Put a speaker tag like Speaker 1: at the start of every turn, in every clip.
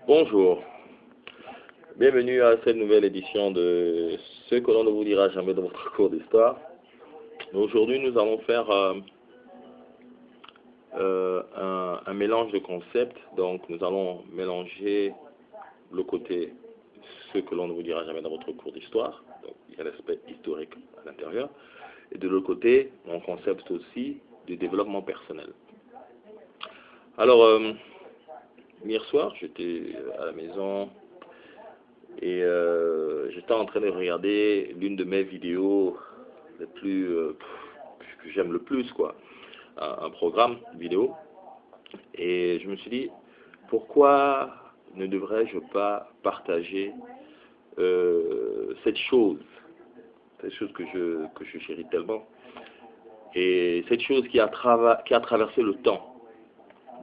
Speaker 1: Bonjour, bienvenue à cette nouvelle édition de ce que l'on ne vous dira jamais dans votre cours d'histoire. Aujourd'hui, nous allons faire un mélange de concepts. Donc, nous allons mélanger le côté ce que l'on ne vous dira jamais dans votre cours d'histoire. Donc, il y a l'aspect historique à l'intérieur. Et de l'autre côté, un concept aussi de développement personnel. Alors, hier soir, j'étais à la maison et j'étais en train de regarder l'une de mes vidéos les plus que j'aime le plus, quoi, un programme vidéo, et je me suis dit pourquoi ne devrais-je pas partager cette chose que je chéris tellement, et cette chose qui a traversé le temps,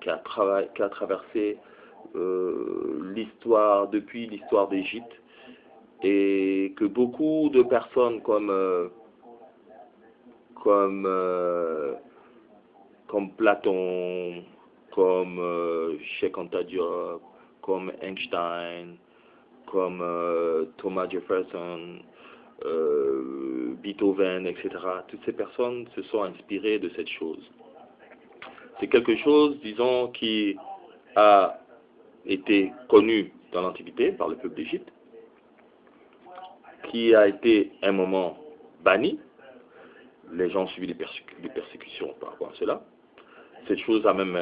Speaker 1: qui a traversé l'histoire, depuis l'histoire d'Égypte, et que beaucoup de personnes comme Platon, comme Cheikh Anta Diop, comme Einstein, comme Thomas Jefferson, Beethoven, etc. Toutes ces personnes se sont inspirées de cette chose. C'est quelque chose, disons, qui a été connu dans l'Antiquité par le peuple d'Égypte, qui a été un moment banni. Les gens ont subi des persécutions par rapport à cela. Cette chose a même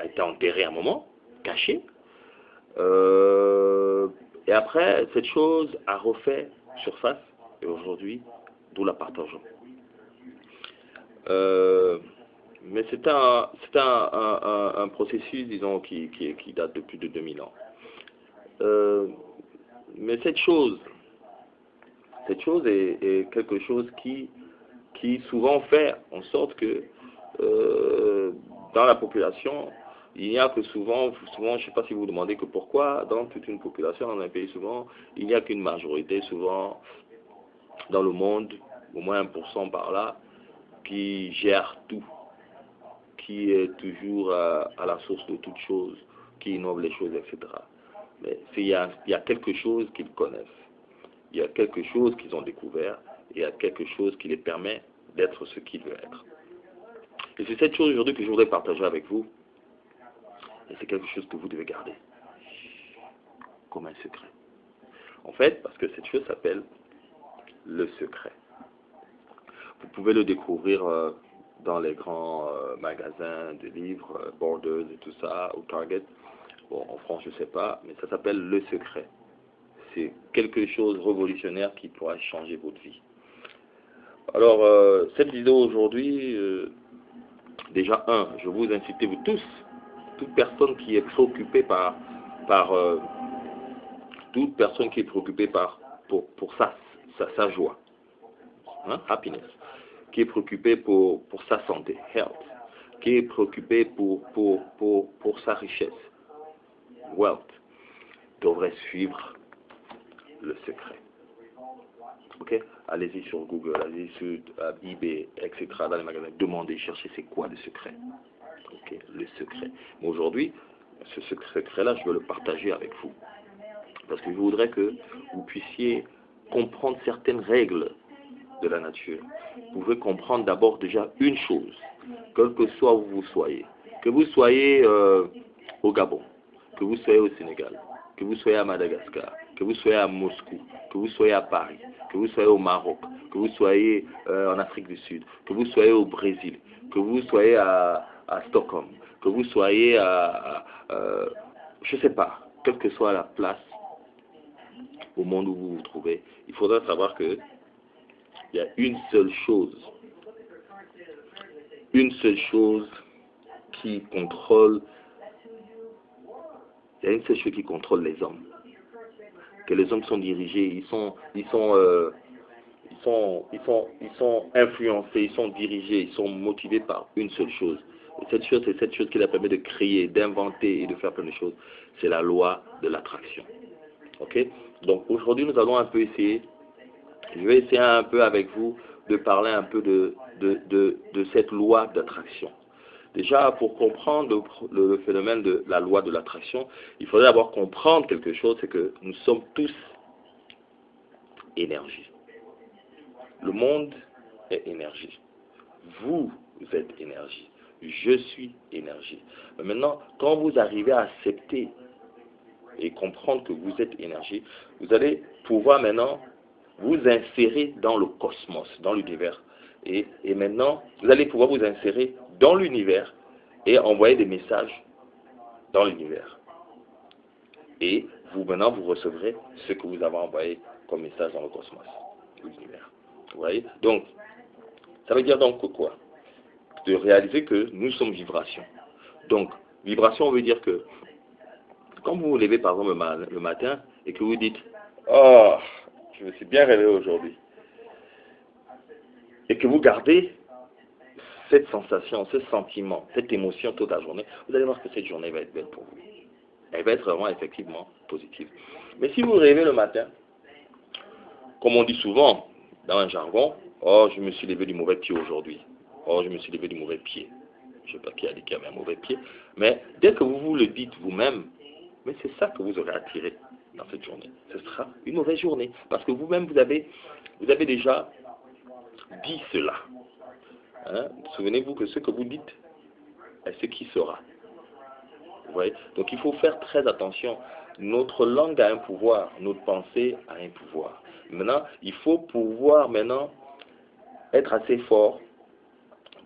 Speaker 1: été enterrée un moment, cachée. Et après, cette chose a refait surface, et aujourd'hui, nous la partageons. Mais c'est un processus, disons, qui date de plus de 2000 ans. Mais cette chose est quelque chose qui souvent fait en sorte que dans la population, il n'y a que souvent, je ne sais pas si vous vous demandez que pourquoi dans toute une population, dans un pays souvent, il n'y a qu'une majorité souvent dans le monde, au moins 1% par là, qui gère tout, qui est toujours à la source de toutes choses, qui innove les choses, etc. Mais il y a quelque chose qu'ils connaissent, il y a quelque chose qu'ils ont découvert, il y a quelque chose qui les permet d'être ce qu'ils veulent être. Et c'est cette chose aujourd'hui que je voudrais partager avec vous. Et c'est quelque chose que vous devez garder comme un secret. En fait, parce que cette chose s'appelle le secret. Vous pouvez le découvrir dans les grands magasins de livres, Borders et tout ça, ou Target. Bon, en France, je ne sais pas, mais ça s'appelle le secret. C'est quelque chose de révolutionnaire qui pourra changer votre vie. Alors, cette vidéo aujourd'hui, déjà, je vous incite, vous tous, toute personne qui est préoccupée toute personne qui est préoccupée pour sa joie, hein, happiness, qui est préoccupée pour sa santé, health, qui est préoccupée pour sa richesse, wealth, devrait suivre le secret. Ok, allez-y sur Google, allez-y sur eBay, etc., dans les magasins, demandez, cherchez c'est quoi le secret. Ok, le secret. Mais aujourd'hui, ce secret-là, je veux le partager avec vous. Parce que je voudrais que vous puissiez comprendre certaines règles de la nature. Vous pouvez comprendre d'abord déjà une chose, quel que soit où vous soyez. Que vous soyez au Gabon, que vous soyez au Sénégal, que vous soyez à Madagascar, que vous soyez à Moscou, que vous soyez à Paris, que vous soyez au Maroc, que vous soyez en Afrique du Sud, que vous soyez au Brésil, que vous soyez à Stockholm, que vous soyez je ne sais pas, quelle que soit la place au monde où vous vous trouvez, il faudra savoir que il y a une seule chose qui contrôle, il y a une seule chose qui contrôle les hommes. Que les hommes sont dirigés, ils sont influencés, ils sont dirigés, ils sont motivés par une seule chose. Et cette chose, c'est cette chose qui leur permet de créer, d'inventer et de faire plein de choses. C'est la loi de l'attraction. Ok? Donc aujourd'hui, nous allons un peu essayer, je vais essayer un peu avec vous de parler un peu de cette loi d'attraction. déjà, pour comprendre le phénomène de la loi de l'attraction, il faudrait d'abord comprendre quelque chose, c'est que nous sommes tous énergie. Le monde est énergie. Vous êtes énergie. Je suis énergie. Mais maintenant, quand vous arrivez à accepter et comprendre que vous êtes énergie, vous allez pouvoir maintenant vous insérer dans le cosmos, dans l'univers. Et maintenant, vous allez pouvoir vous insérer dans l'univers et envoyer des messages dans l'univers. Et vous, maintenant, vous recevrez ce que vous avez envoyé comme message dans le cosmos, l'univers. Vous voyez? Donc, ça veut dire donc quoi? De réaliser que nous sommes vibration. Donc, vibration veut dire que quand vous vous levez par exemple le matin et que vous dites « Oh, je me suis bien réveillé aujourd'hui » et que vous gardez cette sensation, ce sentiment, cette émotion toute la journée, vous allez voir que cette journée va être belle pour vous. Elle va être vraiment effectivement positive. Mais si vous vous réveillez le matin, comme on dit souvent dans un jargon, « Oh, je me suis levé du mauvais pied aujourd'hui. Oh, je me suis levé du mauvais pied. » Je ne sais pas qui a dit qu'il y avait un mauvais pied. Mais dès que vous vous le dites vous-même, mais c'est ça que vous aurez attiré dans cette journée. Ce sera une mauvaise journée. Parce que vous-même, vous avez déjà dit cela. Hein? Souvenez-vous que ce que vous dites est ce qui sera. Vous voyez? Donc il faut faire très attention. Notre langue a un pouvoir, notre pensée a un pouvoir. Maintenant, il faut pouvoir maintenant être assez fort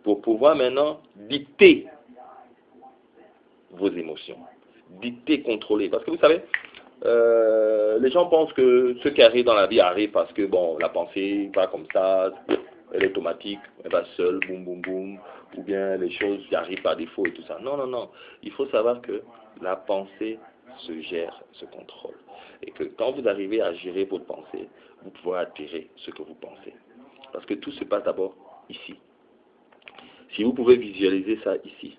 Speaker 1: pour pouvoir maintenant dicter vos émotions. Dicter, contrôler. Parce que vous savez, les gens pensent que ce qui arrive dans la vie arrive parce que, bon, la pensée va comme ça, elle est automatique, elle va seule, boum, boum, boum, ou bien les choses qui arrivent par défaut et tout ça. Non, non, non. Il faut savoir que la pensée se gère, se contrôle. Et que quand vous arrivez à gérer votre pensée, vous pouvez attirer ce que vous pensez. Parce que tout se passe d'abord ici. Si vous pouvez visualiser ça ici,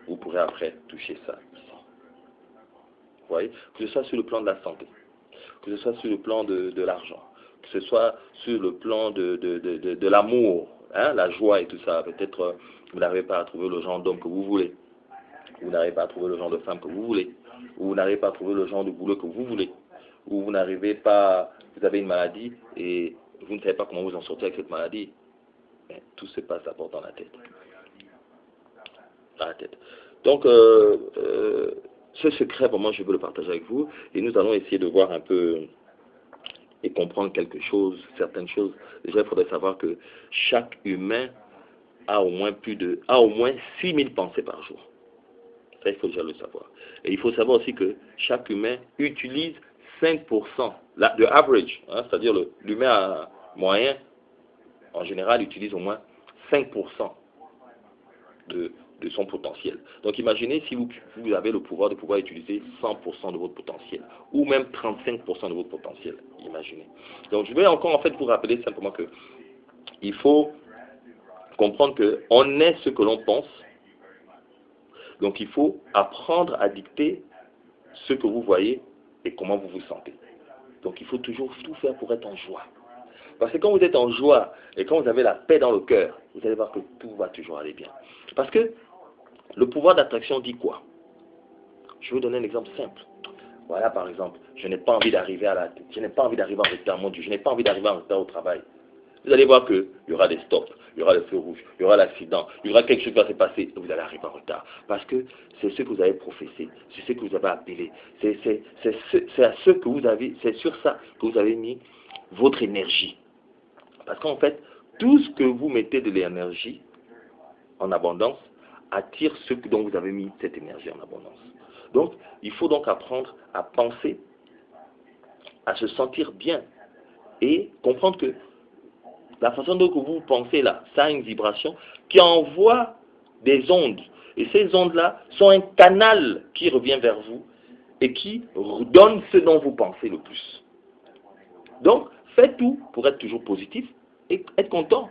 Speaker 1: vous pourrez après toucher ça ici. Vous voyez? Que ce soit sur le plan de la santé, que ce soit sur le plan de l'argent, que ce soit sur le plan de l'amour, hein, la joie et tout ça. Peut-être vous n'arrivez pas à trouver le genre d'homme que vous voulez, ou vous n'arrivez pas à trouver le genre de femme que vous voulez, ou vous n'arrivez pas à trouver le genre de boulot que vous voulez, ou vous n'arrivez pas, vous avez une maladie et vous ne savez pas comment vous en sortir avec cette maladie. Mais tout se passe d'abord dans la tête. Dans la tête. Donc, ce secret, vraiment, je veux le partager avec vous. Et nous allons essayer de voir un peu et comprendre quelque chose, certaines choses. Déjà, il faudrait savoir que chaque humain a au moins 6000 pensées par jour. Ça, il faut déjà le savoir. Et il faut savoir aussi que chaque humain utilise 5%, de average, hein, c'est-à-dire l'humain moyen, en général, utilise au moins 5% de son potentiel. Donc imaginez si vous avez le pouvoir de pouvoir utiliser 100% de votre potentiel, ou même 35% de votre potentiel, imaginez. Donc je vais encore en fait vous rappeler simplement que il faut comprendre qu'on est ce que l'on pense, donc il faut apprendre à dicter ce que vous voyez et comment vous vous sentez. Donc il faut toujours tout faire pour être en joie. Parce que quand vous êtes en joie et quand vous avez la paix dans le cœur, vous allez voir que tout va toujours aller bien. Parce que le pouvoir d'attraction dit quoi? Je vais vous donner un exemple simple. Voilà, par exemple, je n'ai pas envie d'arriver je n'ai pas envie d'arriver en retard, mon Dieu, je n'ai pas envie d'arriver en retard au travail. Vous allez voir qu'il y aura des stops, il y aura le feu rouge, il y aura l'accident, il y aura quelque chose qui va se passer et vous allez arriver en retard. Parce que c'est ce que vous avez professé, c'est ce que vous avez appelé, c'est à ce que vous avez, c'est sur ça que vous avez mis votre énergie. Parce qu'en fait, tout ce que vous mettez de l'énergie en abondance attire ce dont vous avez mis cette énergie en abondance. Donc, il faut donc apprendre à penser, à se sentir bien et comprendre que la façon dont vous pensez là, ça a une vibration qui envoie des ondes. Et ces ondes-là sont un canal qui revient vers vous et qui donne ce dont vous pensez le plus. Donc, faites tout pour être toujours positif et être content.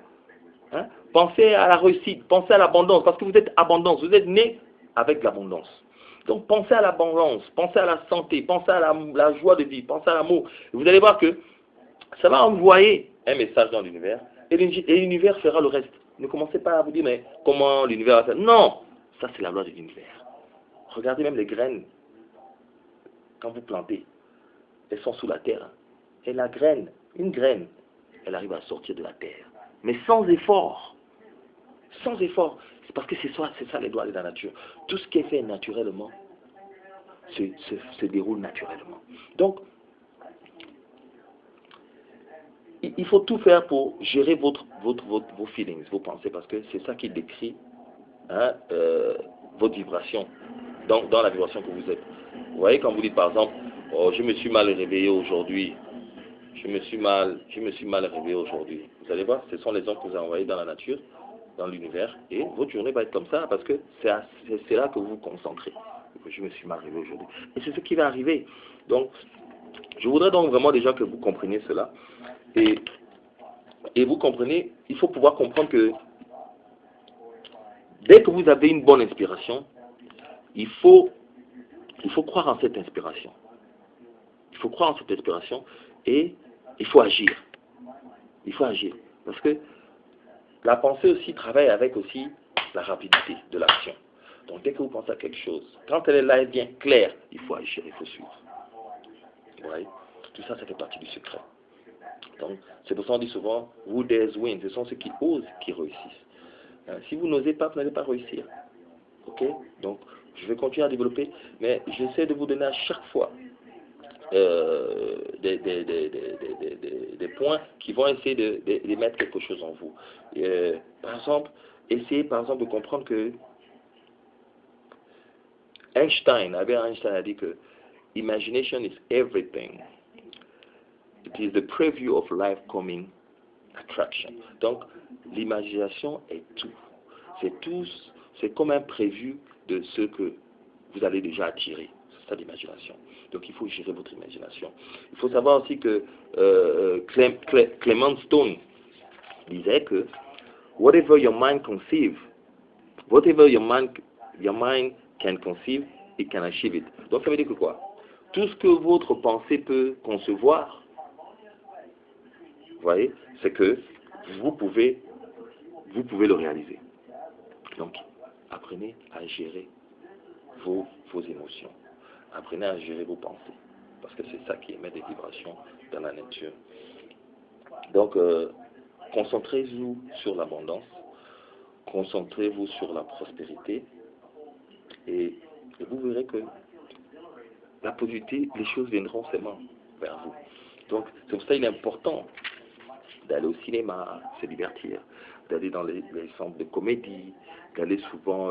Speaker 1: Hein? Pensez à la réussite, pensez à l'abondance, parce que vous êtes abondance, vous êtes né avec l'abondance. Donc pensez à l'abondance, pensez à la santé, pensez à la joie de vivre, pensez à l'amour. Vous allez voir que ça va envoyer un message dans l'univers et l'univers fera le reste. Ne commencez pas à vous dire, mais comment l'univers a fait. Non, ça c'est la loi de l'univers. Regardez même les graines, quand vous plantez, elles sont sous la terre. Hein. Et la graine, une graine, elle arrive à sortir de la terre. Mais sans effort. Sans effort. C'est parce que c'est ça les lois de la nature. Tout ce qui est fait naturellement se déroule naturellement. Donc, il faut tout faire pour gérer vos feelings, vos pensées, parce que c'est ça qui décrit hein, votre vibration, dans la vibration que vous êtes. Vous voyez, quand vous dites par exemple, oh, je me suis mal réveillé aujourd'hui, je me suis mal réveillé aujourd'hui. Vous allez voir, ce sont les ondes que vous avez envoyées dans la nature, dans l'univers, et votre journée va être comme ça, parce que c'est là que vous vous concentrez. Je me suis mal réveillé aujourd'hui. Et c'est ce qui va arriver. Donc, je voudrais donc vraiment déjà que vous compreniez cela. Et vous comprenez, il faut pouvoir comprendre que dès que vous avez une bonne inspiration, il faut croire en cette inspiration. Il faut croire en cette inspiration et il faut agir. Il faut agir. Parce que la pensée aussi travaille avec aussi la rapidité de l'action. Donc dès que vous pensez à quelque chose, quand elle est là, elle est bien claire, il faut agir, il faut suivre. Vous voyez? Tout ça, ça fait partie du secret. Donc, c'est pour ça qu'on dit souvent, who dares win, ce sont ceux qui osent qui réussissent. Si vous n'osez pas, vous n'allez pas réussir. Ok? Donc, je vais continuer à développer, mais j'essaie de vous donner à chaque fois des points qui vont essayer de mettre quelque chose en vous. Par exemple, essayez par exemple de comprendre que Albert Einstein a dit que imagination is everything. It is the preview of life coming attraction. Donc, l'imagination est tout. C'est comme un prévu de ce que vous allez déjà attirer. C'est ça l'imagination. Donc, il faut gérer votre imagination. Il faut savoir aussi que Clement Stone disait que whatever your mind can conceive, it can achieve it. Donc, ça veut dire que quoi? Tout ce que votre pensée peut concevoir, vous voyez, c'est que vous pouvez le réaliser. Donc, apprenez à gérer vos émotions. Apprenez à gérer vos pensées. Parce que c'est ça qui émet des vibrations dans la nature. Donc, concentrez-vous sur l'abondance. Concentrez-vous sur la prospérité. Et vous verrez que la positivité, les choses viendront seulement vers vous. Donc, c'est pour ça qu'il est important d'aller au cinéma, se divertir, d'aller dans les centres de comédie, d'aller souvent,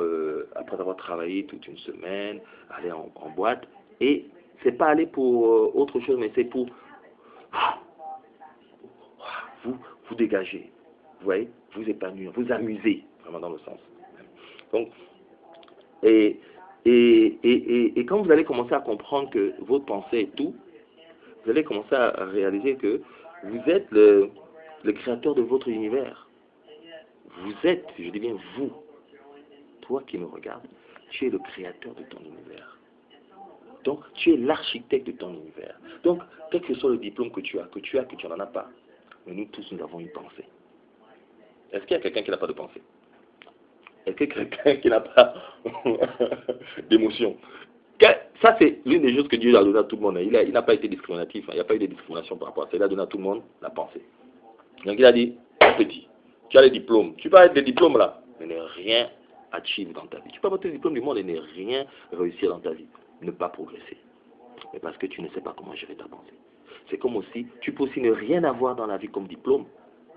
Speaker 1: après avoir travaillé toute une semaine, aller en boîte. Et c'est pas aller pour autre chose, mais c'est pour vous dégager, vous voyez, vous épanouir, vous amuser, vraiment dans le sens. Donc, et quand vous allez commencer à comprendre que votre pensée est tout, vous allez commencer à réaliser que vous êtes le créateur de votre univers. Vous êtes, je dis bien vous, toi qui me regardes, tu es le créateur de ton univers. Donc, tu es l'architecte de ton univers. Donc, quel que soit le diplôme que tu n'en as pas, mais nous tous, nous avons une pensée. Est-ce qu'il y a quelqu'un qui n'a pas de pensée? Est-ce qu'il y a quelqu'un qui n'a pas d'émotion? Ça, c'est l'une des choses que Dieu a donné à tout le monde. Il n'a pas été discriminatif. Il n'y a pas eu de discrimination par rapport à ça. Il a donné à tout le monde la pensée. Donc, il a dit, petit, tu as les diplômes. Tu peux avoir des diplômes là, mais ne rien achieve dans ta vie. Tu peux avoir tes diplômes du monde et ne rien réussir dans ta vie. Ne pas progresser. Mais parce que tu ne sais pas comment gérer ta pensée. C'est comme aussi, tu peux aussi ne rien avoir dans la vie comme diplôme,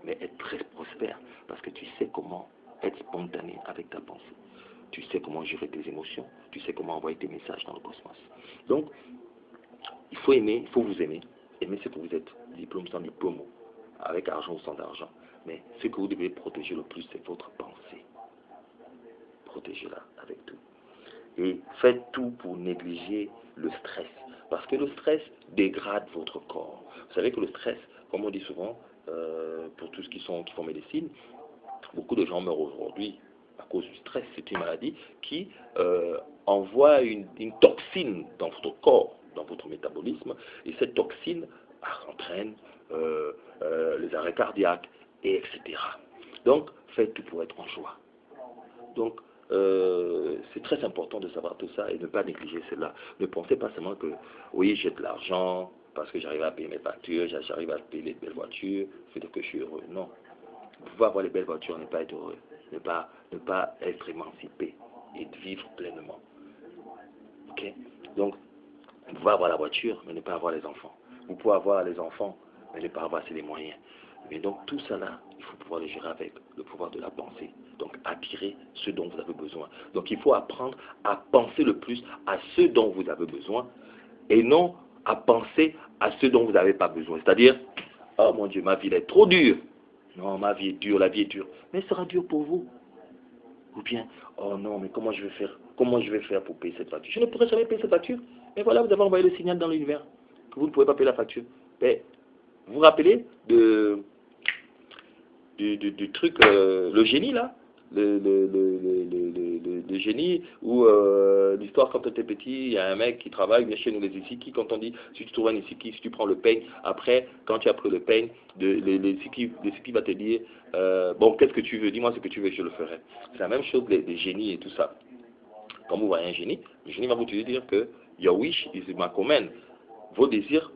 Speaker 1: mais être très prospère. Parce que tu sais comment être spontané avec ta pensée. Tu sais comment gérer tes émotions. Tu sais comment envoyer tes messages dans le cosmos. Donc, il faut aimer, il faut vous aimer. Aimer ce que vous êtes. Diplôme sans diplôme, avec argent ou sans argent. Mais ce que vous devez protéger le plus, c'est votre pensée. Protégez-la avec tout. Et faites tout pour négliger le stress. Parce que le stress dégrade votre corps. Vous savez que le stress, comme on dit souvent, pour tous ceux qui font médecine, beaucoup de gens meurent aujourd'hui à cause du stress. C'est une maladie qui envoie une toxine dans votre corps, dans votre métabolisme. Et cette toxine entraîne les arrêts cardiaques, etc. Donc, faites tout pour être en joie. Donc, c'est très important de savoir tout ça et ne pas négliger cela. Ne pensez pas seulement que, oui, j'ai de l'argent parce que j'arrive à payer mes factures, j'arrive à payer les belles voitures, c'est dire que je suis heureux. Non. Vous pouvez avoir les belles voitures, ne pas être heureux, ne pas être émancipé et de vivre pleinement. Ok? Donc, vous pouvez avoir la voiture, mais ne pas avoir les enfants. Vous pouvez avoir les enfants, mais ne pas avoir assez les moyens. Mais donc tout ça là, il faut pouvoir le gérer avec le pouvoir de la pensée. Donc attirer ce dont vous avez besoin. Donc il faut apprendre à penser le plus à ce dont vous avez besoin et non à penser à ce dont vous n'avez pas besoin. C'est-à-dire, oh mon Dieu, ma vie est trop dure. Non, ma vie est dure, la vie est dure. Mais elle sera dure pour vous. Ou bien, oh non, mais comment je vais faire? Comment je vais faire pour payer cette facture? Je ne pourrai jamais payer cette facture. Mais voilà, vous avez envoyé le signal dans l'univers que vous ne pouvez pas payer la facture. Mais vous vous rappelez du truc, le génie là, le génie, où l'histoire quand tu étais petit, il y a un mec qui travaille, vient chez nous les Isiki, quand on dit, si tu trouves un Isiki, si tu prends le peigne, après, quand tu as pris le peigne, les Isiki va te dire, bon, qu'est-ce que tu veux, dis-moi ce que tu veux, je le ferai. C'est la même chose des génies et tout ça. Quand vous voyez un génie, le génie va vous dire que, your wish is my command. Vos désirs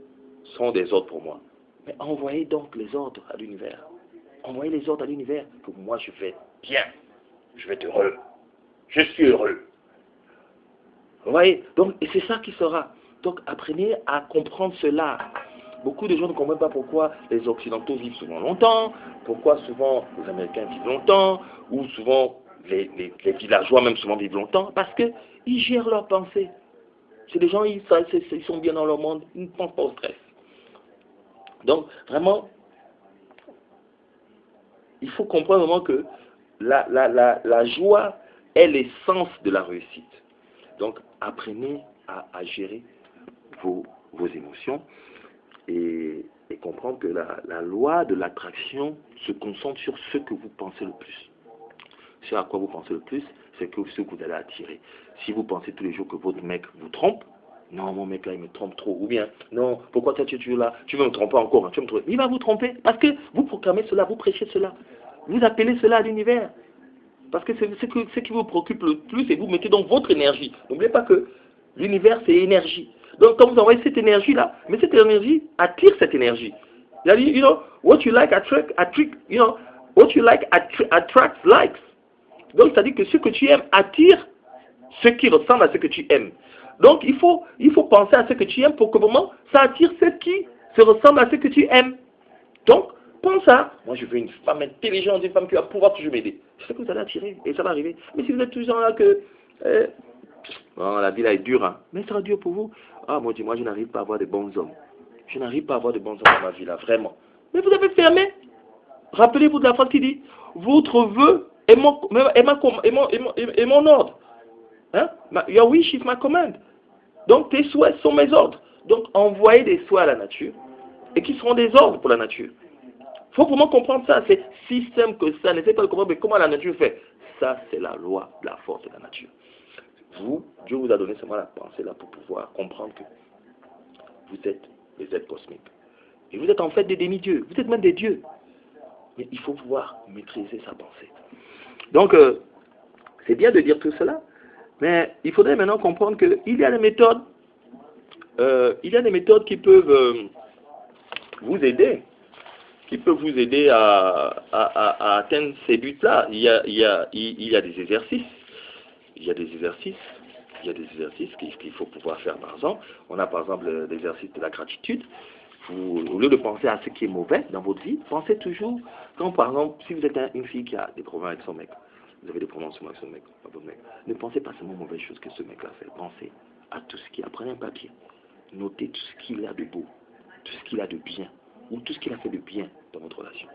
Speaker 1: sont des ordres pour moi. Mais envoyez donc les ordres à l'univers. Envoyez les ordres à l'univers que moi je vais bien. Je vais être heureux. Je suis heureux. Vous voyez? Donc, et c'est ça qui sera. Donc, apprenez à comprendre cela. Beaucoup de gens ne comprennent pas pourquoi les Occidentaux vivent souvent longtemps, pourquoi souvent les Américains vivent longtemps, ou souvent les villageois même souvent vivent longtemps, parce qu'ils gèrent leurs pensées. C'est des gens, ils sont bien dans leur monde, ils ne pensent pas au stress. Donc, vraiment, il faut comprendre vraiment que la joie est l'essence de la réussite. Donc, apprenez à gérer vos émotions et comprendre que la loi de l'attraction se concentre sur ce que vous pensez le plus. Ce à quoi vous pensez le plus, c'est que ce que vous allez attirer. Si vous pensez tous les jours que votre mec vous trompe, non, mon mec là, il me trompe trop. Ou bien, non, pourquoi tu es là? Tu veux me tromper encore, hein, tu veux me tromper. Il va vous tromper parce que vous proclamez cela, vous prêchez cela. Vous appelez cela à l'univers. Parce que c'est ce qui vous préoccupe le plus et vous mettez donc votre énergie. N'oubliez pas que l'univers, c'est énergie. Donc, quand vous envoyez cette énergie-là, mais cette énergie attire cette énergie. Il a dit, you know, what you like you know, what you like attracts likes. Donc, c'est-à-dire que ce que tu aimes attire ce qui ressemble à ce que tu aimes. Donc, il faut penser à ce que tu aimes pour que vraiment, ça attire ce qui se ressemble à ce que tu aimes. Donc, pense à, moi je veux une femme intelligente, une femme qui va pouvoir toujours m'aider. C'est ce que vous allez attirer et ça va arriver. Mais si vous êtes toujours là que, bon, la vie là est dure, hein, mais ça sera dur pour vous. Ah, moi je n'arrive pas à avoir de bons hommes. Je n'arrive pas à avoir de bons hommes dans ma vie là, vraiment. Mais vous avez fermé. Rappelez-vous de la phrase qui dit, votre vœu est mon ordre. Hein? Your wish is my command. Donc tes souhaits sont mes ordres. Donc envoyez des souhaits à la nature et qui seront des ordres pour la nature. Il faut vraiment comprendre ça. C'est si simple que ça. N'essayez pas de comprendre mais comment la nature fait. Ça, c'est la loi de la force de la nature. Dieu vous a donné seulement la pensée là pour pouvoir comprendre que vous êtes des êtres cosmiques. Et vous êtes en fait des demi-dieux. Vous êtes même des dieux. Mais il faut pouvoir maîtriser sa pensée. Donc, c'est bien de dire tout cela. Mais il faudrait maintenant comprendre qu'il y a des méthodes. Il y a des méthodes qui peuvent vous aider. Qui peuvent vous aider à atteindre ces buts-là. Il y a des exercices. Il y a des exercices qu'il faut pouvoir faire par exemple. On a par exemple l'exercice de la gratitude. Au lieu de penser à ce qui est mauvais dans votre vie, pensez toujours, quand par exemple, si vous êtes une fille qui a des problèmes avec son mec, vous avez des problèmes avec son mec, avec votre mec, ne pensez pas seulement aux mauvaises choses que ce mec-là fait. Pensez à tout ce qu'il a. Prenez un papier. Notez tout ce qu'il a de beau, tout ce qu'il a de bien, ou tout ce qu'il a fait de bien dans votre relation.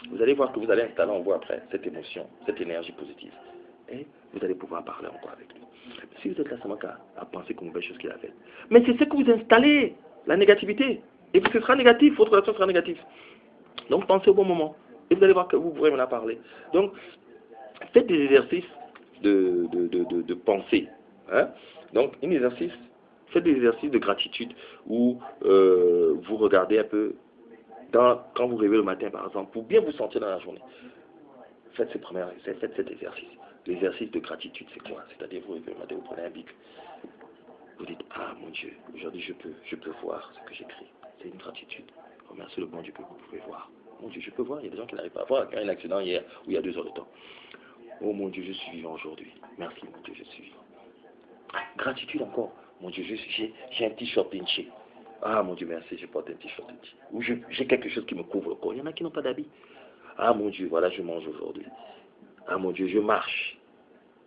Speaker 1: Vous allez voir que vous allez installer en vous après cette émotion, cette énergie positive. Et vous allez pouvoir parler encore avec lui. Si vous êtes là seulement à penser aux mauvaises choses qu'il a faites. Mais c'est ce que vous installez, la négativité. Et puis ce sera négatif, votre relation sera négative. Donc pensez au bon moment. Et vous allez voir que vous pourrez m'en parler. Donc, faites des exercices de pensée. Hein? Donc, faites des exercices de gratitude où vous regardez un peu, quand vous rêvez le matin par exemple, pour bien vous sentir dans la journée. faites cet exercice. L'exercice de gratitude, c'est quoi? C'est-à-dire, vous prenez un bic. Vous dites, ah mon Dieu, aujourd'hui je peux voir ce que j'écris. C'est une gratitude. Remerciez le bon Dieu que vous pouvez voir. Mon Dieu, je peux voir, il y a des gens qui n'arrivent pas à voir. Quand il y a un accident hier, ou il y a 2 heures de temps. Oh mon Dieu, je suis vivant aujourd'hui. Merci mon Dieu, je suis vivant. Gratitude encore. Mon Dieu, j'ai un t-shirt Inchi. Ah mon Dieu, merci, je porte un t-shirt Inchi. Ou j'ai quelque chose qui me couvre le corps. Il y en a qui n'ont pas d'habit. Ah mon Dieu, voilà, je mange aujourd'hui. Ah mon Dieu, je marche.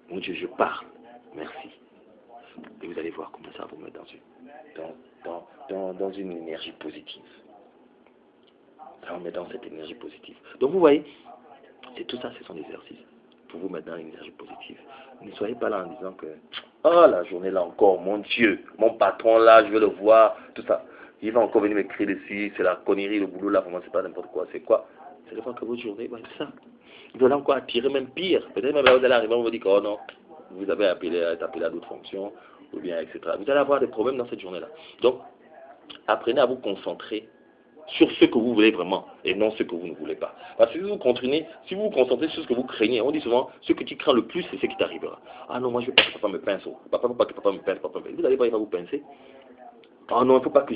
Speaker 1: Mon Dieu, je parle. Merci. Et vous allez voir comment ça va vous mettre dans une énergie positive. Ça va vous mettre dans cette énergie positive. Donc vous voyez, c'est tout ça, c'est son exercice. Pour vous mettre dans une énergie positive. Ne soyez pas là en disant que, oh la journée là encore, mon Dieu, mon patron là, je vais le voir, tout ça. Il va encore venir m'écrire dessus, c'est la connerie, le boulot là, pour moi c'est pas n'importe quoi, c'est quoi? C'est le fois que votre journée va être ça. Vous allez encore attirer même pire. Peut-être même là vous allez arriver, on vous dit que, oh non, vous avez appelé à d'autres fonctions, ou bien etc. Vous allez avoir des problèmes dans cette journée-là. Donc, apprenez à vous concentrer sur ce que vous voulez vraiment et non ce que vous ne voulez pas. Parce que si vous vous concentrez sur ce que vous craignez, on dit souvent, ce que tu crains le plus, c'est ce qui t'arrivera. Ah non, moi je veux pas que papa me pince. Papa, pas que papa me pince, papa me pince. Vous allez voir, il va vous pincer. Ah non, il ne faut pas que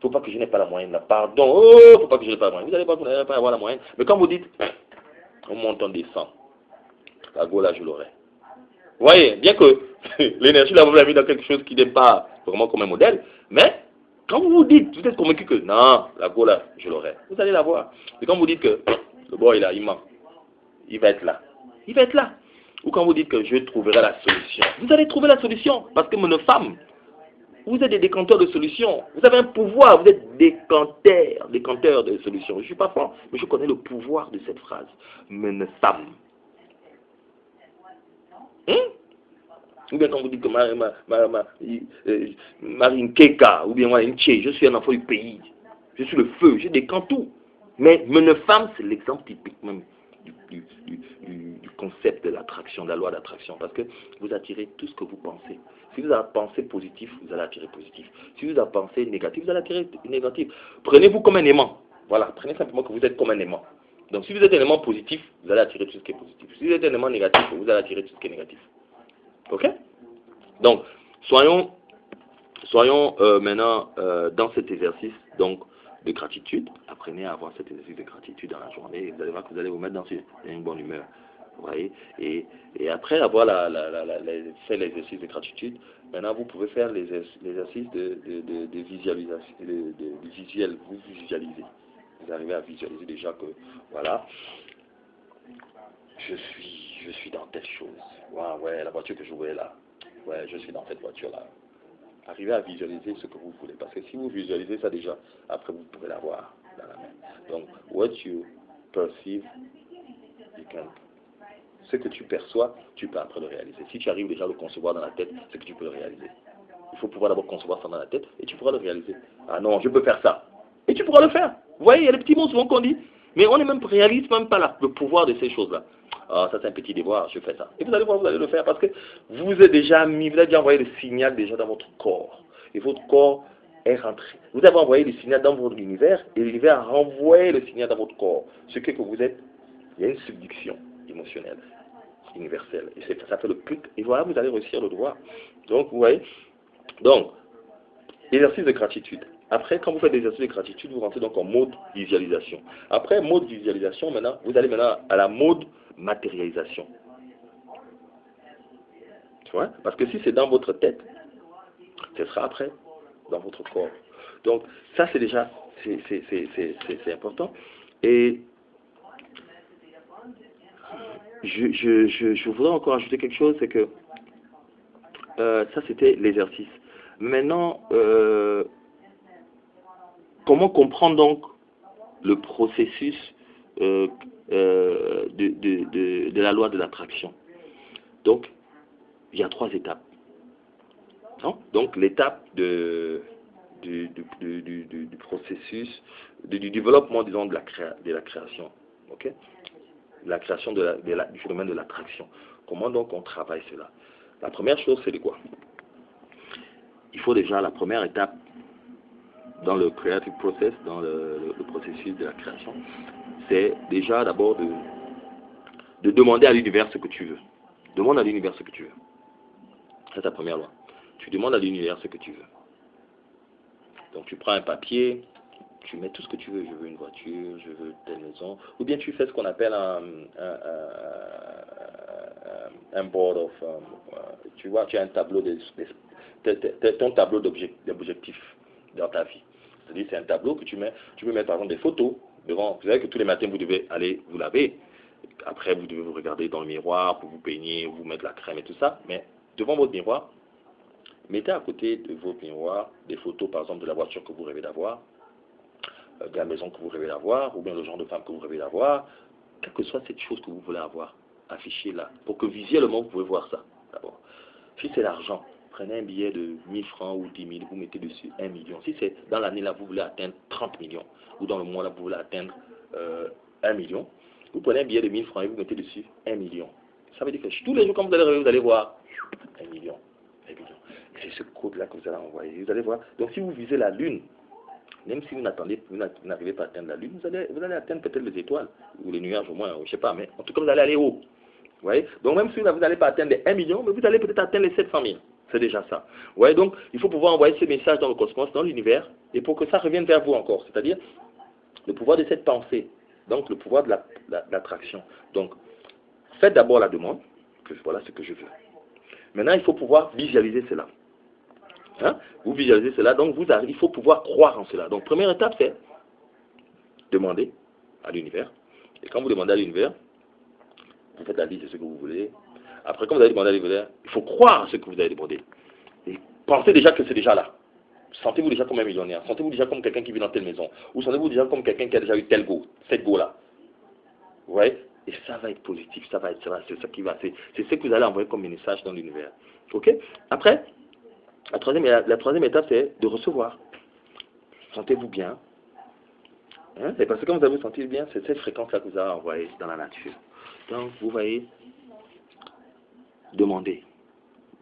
Speaker 1: faut pas que je n'ai pas la moyenne là. Pardon, oh, il ne faut pas que je n'ai pas la moyenne. Vous allez voir, vous n'allez pas avoir la moyenne. Mais quand vous dites, on monte, on descend, la go là, je l'aurai. Vous voyez, bien que l'énergie là, vous l'avez mis dans quelque chose qui n'est pas vraiment comme un modèle, mais quand vous vous dites, vous êtes convaincu que non, la go là, je l'aurai, vous allez la voir. Et quand vous dites que le boy là, il ment, il va être là. Il va être là. Ou quand vous dites que je trouverai la solution, vous allez trouver la solution. Parce que mon femme, vous êtes des décanteurs de solutions. Vous avez un pouvoir, vous êtes décanteurs de solutions. Je ne suis pas franc, mais je connais le pouvoir de cette phrase. Mon femme. Ou bien quand vous dites que Marine Keka, ou bien moi, je suis un enfant du pays. Je suis le feu, je décante tout. Mais une femme, c'est l'exemple typique même du concept de l'attraction, de la loi d'attraction. Parce que vous attirez tout ce que vous pensez. Si vous avez pensé positif, vous allez attirer positif. Si vous avez pensé négatif, vous allez attirer négatif. Prenez-vous comme un aimant. Voilà, prenez simplement que vous êtes comme un aimant. Donc si vous êtes un aimant positif, vous allez attirer tout ce qui est positif. Si vous êtes un aimant négatif, vous allez attirer tout ce qui est négatif. Ok? Donc, soyons maintenant dans cet exercice donc, de gratitude. Apprenez à avoir cet exercice de gratitude dans la journée et vous allez voir que vous allez vous mettre dans une bonne humeur. Vous voyez, et après avoir fait l'exercice de gratitude, maintenant vous pouvez faire l'exercice de visualisation, de visuel. Vous visualisez. Vous arrivez à visualiser déjà que, voilà, je suis dans telle chose. Wow, ouais, la voiture que je voulais là. Ouais, je suis dans cette voiture-là. Arrivez à visualiser ce que vous voulez. Parce que si vous visualisez ça déjà, après vous pourrez l'avoir dans la main. Donc, what you perceive, you can. Ce que tu perçois, tu peux après le réaliser. Si tu arrives déjà à le concevoir dans la tête, c'est que tu peux le réaliser. Il faut pouvoir d'abord concevoir ça dans la tête et tu pourras le réaliser. Ah non, je peux faire ça. Et tu pourras le faire. Vous voyez, il y a des petits mots souvent qu'on dit. Mais on n'est même réaliste même pas le pouvoir de ces choses-là. Ah, ça c'est un petit devoir, je fais ça. Et vous allez voir, vous allez le faire parce que vous avez déjà envoyé le signal déjà dans votre corps. Et votre corps est rentré. Vous avez envoyé le signal dans votre univers et l'univers a renvoyé le signal dans votre corps. Ce que vous êtes, il y a une subduction émotionnelle, universelle. Et ça fait le clic. Et voilà, vous allez réussir le droit. Donc, vous voyez. Donc, exercice de gratitude. Après, quand vous faites des exercices de gratitude, vous rentrez donc en mode visualisation. Après mode visualisation, maintenant, vous allez maintenant à la mode matérialisation. Tu vois? Parce que si c'est dans votre tête, ce sera après dans votre corps. Donc, ça c'est déjà, c'est important. Et je voudrais encore ajouter quelque chose, c'est que ça c'était l'exercice. Maintenant, comment comprendre donc le processus de la loi de l'attraction? Donc, il y a 3 étapes. Non? Donc, l'étape du processus, du développement, disons, de la création. Okay? La création du phénomène de l'attraction. Comment donc on travaille cela? La première chose, c'est de quoi? Il faut déjà, la première étape dans le creative process, dans le processus de la création, c'est déjà d'abord de demander à l'univers ce que tu veux. Demande à l'univers ce que tu veux. C'est ta première loi. Tu demandes à l'univers ce que tu veux. Donc tu prends un papier, tu mets tout ce que tu veux. Je veux une voiture, je veux telle maison. Ou bien tu fais ce qu'on appelle un board of... tu vois, tu as un tableau ton tableau d'objectifs dans ta vie. C'est-à-dire c'est un tableau que tu peux mettre par exemple des photos devant. Vous savez que tous les matins vous devez aller vous laver. Après vous devez vous regarder dans le miroir pour vous peigner, vous mettre la crème et tout ça. Mais devant votre miroir, mettez à côté de votre miroir des photos par exemple de la voiture que vous rêvez d'avoir, de la maison que vous rêvez d'avoir, ou bien le genre de femme que vous rêvez d'avoir, quelle que soit cette chose que vous voulez avoir, affichez là, pour que visuellement vous pouvez voir ça. D'abord. Si c'est l'argent, prenez un billet de 1000 francs ou 10 000, vous mettez dessus 1 million. Si c'est dans l'année là, vous voulez atteindre 30 millions, ou dans le mois là, vous voulez atteindre 1 million, vous prenez un billet de 1000 francs et vous mettez dessus 1 million. Ça veut dire que tous les jours, quand vous allez rêver, vous allez voir 1 million, 1 million. C'est ce code-là que vous allez envoyer. Vous allez voir. Donc si vous visez la lune, même si vous n'arrivez pas à atteindre la lune, vous allez atteindre peut-être les étoiles, ou les nuages au moins, je ne sais pas, mais en tout cas vous allez aller haut. Vous voyez? Donc même si vous n'allez pas atteindre les 1 million, mais vous allez peut-être atteindre les 700 000. C'est déjà ça. Vous voyez? Donc il faut pouvoir envoyer ce message dans le cosmos, dans l'univers, et pour que ça revienne vers vous encore. C'est-à-dire le pouvoir de cette pensée, donc le pouvoir de l'attraction. Donc faites d'abord la demande, que voilà ce que je veux. Maintenant il faut pouvoir visualiser cela. Hein? Vous visualisez cela, donc il faut pouvoir croire en cela. Donc première étape, c'est demander à l'univers. Et quand vous demandez à l'univers, vous faites la liste de ce que vous voulez. Après, quand vous allez demander à l'univers, il faut croire à ce que vous avez demandé. Et pensez déjà que c'est déjà là. Sentez-vous déjà comme un millionnaire. Sentez-vous déjà comme quelqu'un qui vit dans telle maison. Ou sentez-vous déjà comme quelqu'un qui a déjà eu tel go, cette go-là. Vous voyez? Et ça va être positif, c'est ça qui va, c'est ce que vous allez envoyer comme message dans l'univers. Ok? Après, la troisième étape, c'est de recevoir. Sentez-vous bien. Hein? Et parce que quand vous allez vous sentir bien, c'est cette fréquence-là que vous allez envoyer dans la nature. Donc, vous voyez, demandez,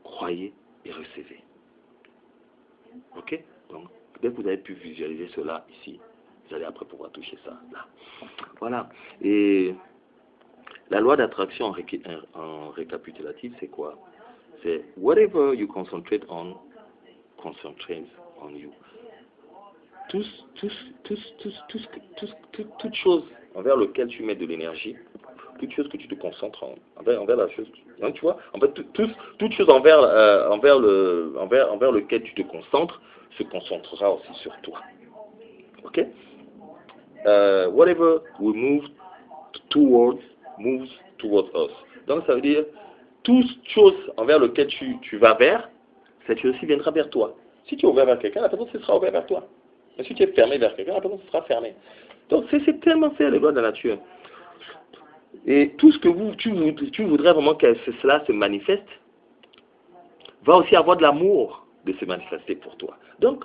Speaker 1: croyez et recevez. Ok? Donc, dès que vous avez pu visualiser cela ici, vous allez après pouvoir toucher ça là. Voilà. Et la loi d'attraction en récapitulatif, c'est quoi? C'est whatever you concentrate on, concentrates on you. Toute chose envers laquelle tu mets de l'énergie, toute chose que tu te concentres envers la chose, hein, tu vois, en fait, toute chose envers lequel tu te concentres se concentrera aussi sur toi. Ok? Whatever we move towards moves towards us. Donc ça veut dire toute chose envers laquelle tu vas vers, cette chose aussi viendra vers toi. Si tu es ouvert vers quelqu'un, la personne sera ouverte vers toi. Mais si tu es fermé vers quelqu'un, la personne sera fermée. Donc c'est tellement fait les lois de la nature. Et tout ce que tu voudrais vraiment que cela se manifeste, va aussi avoir de l'amour de se manifester pour toi. Donc,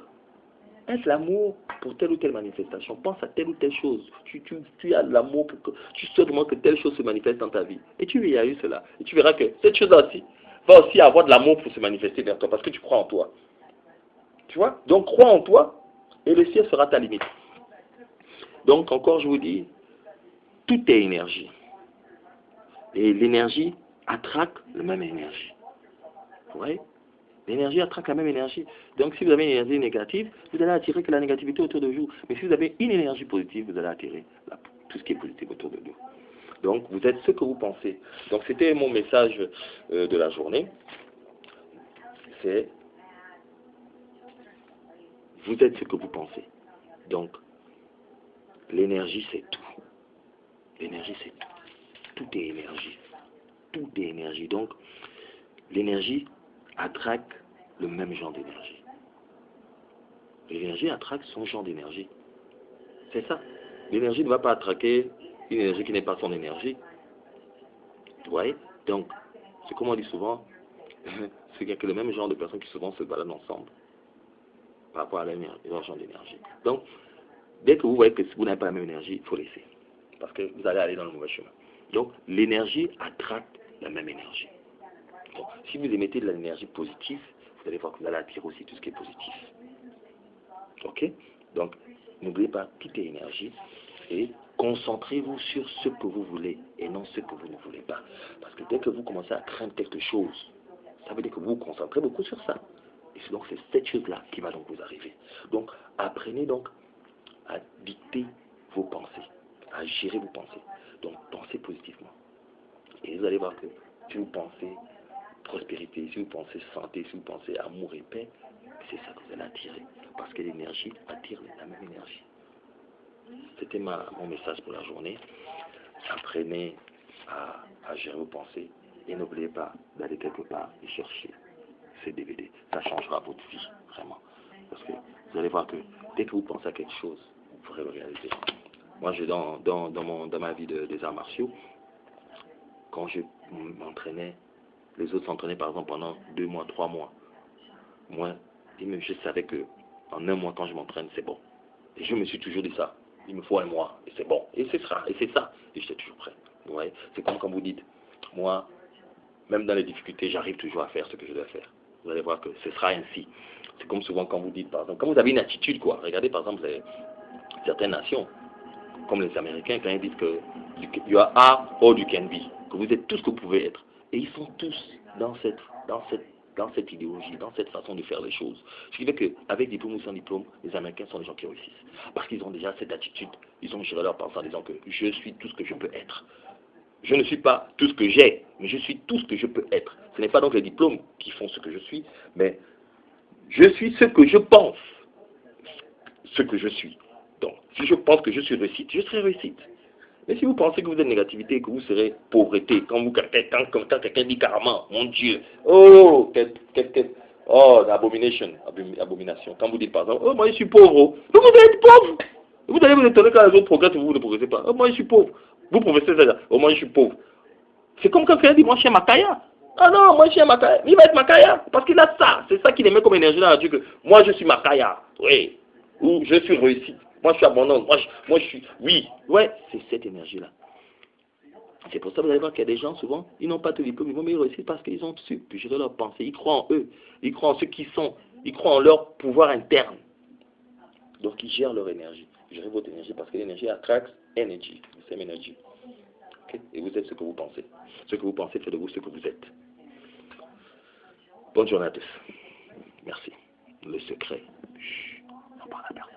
Speaker 1: est-ce l'amour pour telle ou telle manifestation? Pense à telle ou telle chose. Tu as de l'amour pour que tu souhaites vraiment que telle chose se manifeste dans ta vie. Et tu verras cela. Et tu verras que cette chose-là aussi va aussi avoir de l'amour pour se manifester vers toi parce que tu crois en toi. Tu vois? Donc crois en toi et le ciel sera ta limite. Donc encore je vous dis, tout est énergie. Et l'énergie attraque la même énergie. Vous voyez? L'énergie attraque la même énergie. Donc si vous avez une énergie négative, vous allez attirer que la négativité autour de vous. Mais si vous avez une énergie positive, vous allez attirer tout ce qui est positif autour de vous. Donc vous êtes ce que vous pensez. Donc c'était mon message de la journée. C'est vous êtes ce que vous pensez. Donc l'énergie c'est tout. L'énergie c'est tout. Tout est énergie. Tout est énergie. Donc l'énergie attraque le même genre d'énergie. L'énergie attraque son genre d'énergie. C'est ça. L'énergie ne va pas attraquer une énergie qui n'est pas son énergie. Vous voyez? Donc, c'est comme on dit souvent, c'est qu'il y a que le même genre de personnes qui souvent se baladent ensemble par rapport à leur genre d'énergie. Donc, dès que vous voyez que vous n'avez pas la même énergie, il faut laisser. Parce que vous allez aller dans le mauvais chemin. Donc, l'énergie attraque la même énergie. Donc, si vous émettez de l'énergie positive, vous allez voir que vous allez attirer aussi tout ce qui est positif. Ok? Donc, n'oubliez pas, tout est énergie. Et concentrez-vous sur ce que vous voulez et non ce que vous ne voulez pas. Parce que dès que vous commencez à craindre quelque chose, ça veut dire que vous vous concentrez beaucoup sur ça. Et donc c'est cette chose-là qui va donc vous arriver. Donc apprenez donc à dicter vos pensées, à gérer vos pensées. Donc pensez positivement. Et vous allez voir que si vous pensez prospérité, si vous pensez santé, si vous pensez amour et paix, c'est ça que vous allez attirer. Parce que l'énergie attire la même énergie. C'était mon message pour la journée. Apprenez à gérer vos pensées et n'oubliez pas d'aller quelque part et chercher ces DVD. Ça changera votre vie, vraiment. Parce que vous allez voir que dès que vous pensez à quelque chose, vous pourrez le réaliser. Moi, dans ma vie des arts martiaux, quand je m'entraînais, les autres s'entraînaient par exemple pendant 2 mois, 3 mois. Moi, je savais que en 1 mois, quand je m'entraîne, c'est bon. Et je me suis toujours dit ça. Il me faut 1 mois, et c'est bon. Et c'est ça, et c'est ça. Et j'étais toujours prêt. Vous voyez, c'est comme quand vous dites, moi, même dans les difficultés, j'arrive toujours à faire ce que je dois faire. Vous allez voir que ce sera ainsi. C'est comme souvent quand vous dites, par exemple, quand vous avez une attitude, quoi. Regardez, par exemple, certaines nations, comme les Américains, quand ils disent que you are all you can be, que vous êtes tout ce que vous pouvez être. Et ils sont tous dans cette idéologie, dans cette façon de faire les choses. Ce qui fait qu'avec diplôme ou sans diplôme, les Américains sont des gens qui réussissent. Parce qu'ils ont déjà cette attitude. Ils ont géré leur pensée en disant que je suis tout ce que je peux être. Je ne suis pas tout ce que j'ai, mais je suis tout ce que je peux être. Ce n'est pas donc les diplômes qui font ce que je suis, mais je suis ce que je pense, ce que je suis. Donc, si je pense que je suis réussite, je serai réussite. Mais si vous pensez que vous êtes négativité, que vous serez pauvreté, quand quelqu'un dit carrément, mon Dieu, oh, abomination. Quand vous dites par exemple, oh, moi je suis pauvre, oh. Donc vous êtes pauvre. Vous allez vous étonner quand les autres progressent et vous ne progressez pas. Oh, moi je suis pauvre. Vous progressez ça, oh, moi je suis pauvre. C'est comme quand quelqu'un dit, moi je suis un Makaya. Ah non, moi je suis un Makaya. Il va être Makaya, parce qu'il a ça. C'est ça qu'il émet comme énergie dans la nature, que moi je suis Makaya. Oui. Ou je suis réussi. Moi, je suis abondant. Moi, je suis... Oui. Ouais, c'est cette énergie-là. C'est pour ça que vous allez voir qu'il y a des gens, souvent, ils n'ont pas de diplôme, mais ils réussissent parce qu'ils ont su gérer leur pensée. Ils croient en eux. Ils croient en ce qu'ils sont. Ils croient en leur pouvoir interne. Donc, ils gèrent leur énergie. Gérez votre énergie parce que l'énergie attract energy. C'est une énergie. Okay? Et vous êtes ce que vous pensez. Ce que vous pensez fait de vous ce que vous êtes. Bonne journée à tous. Merci. Le secret. Chut, on parle à personne.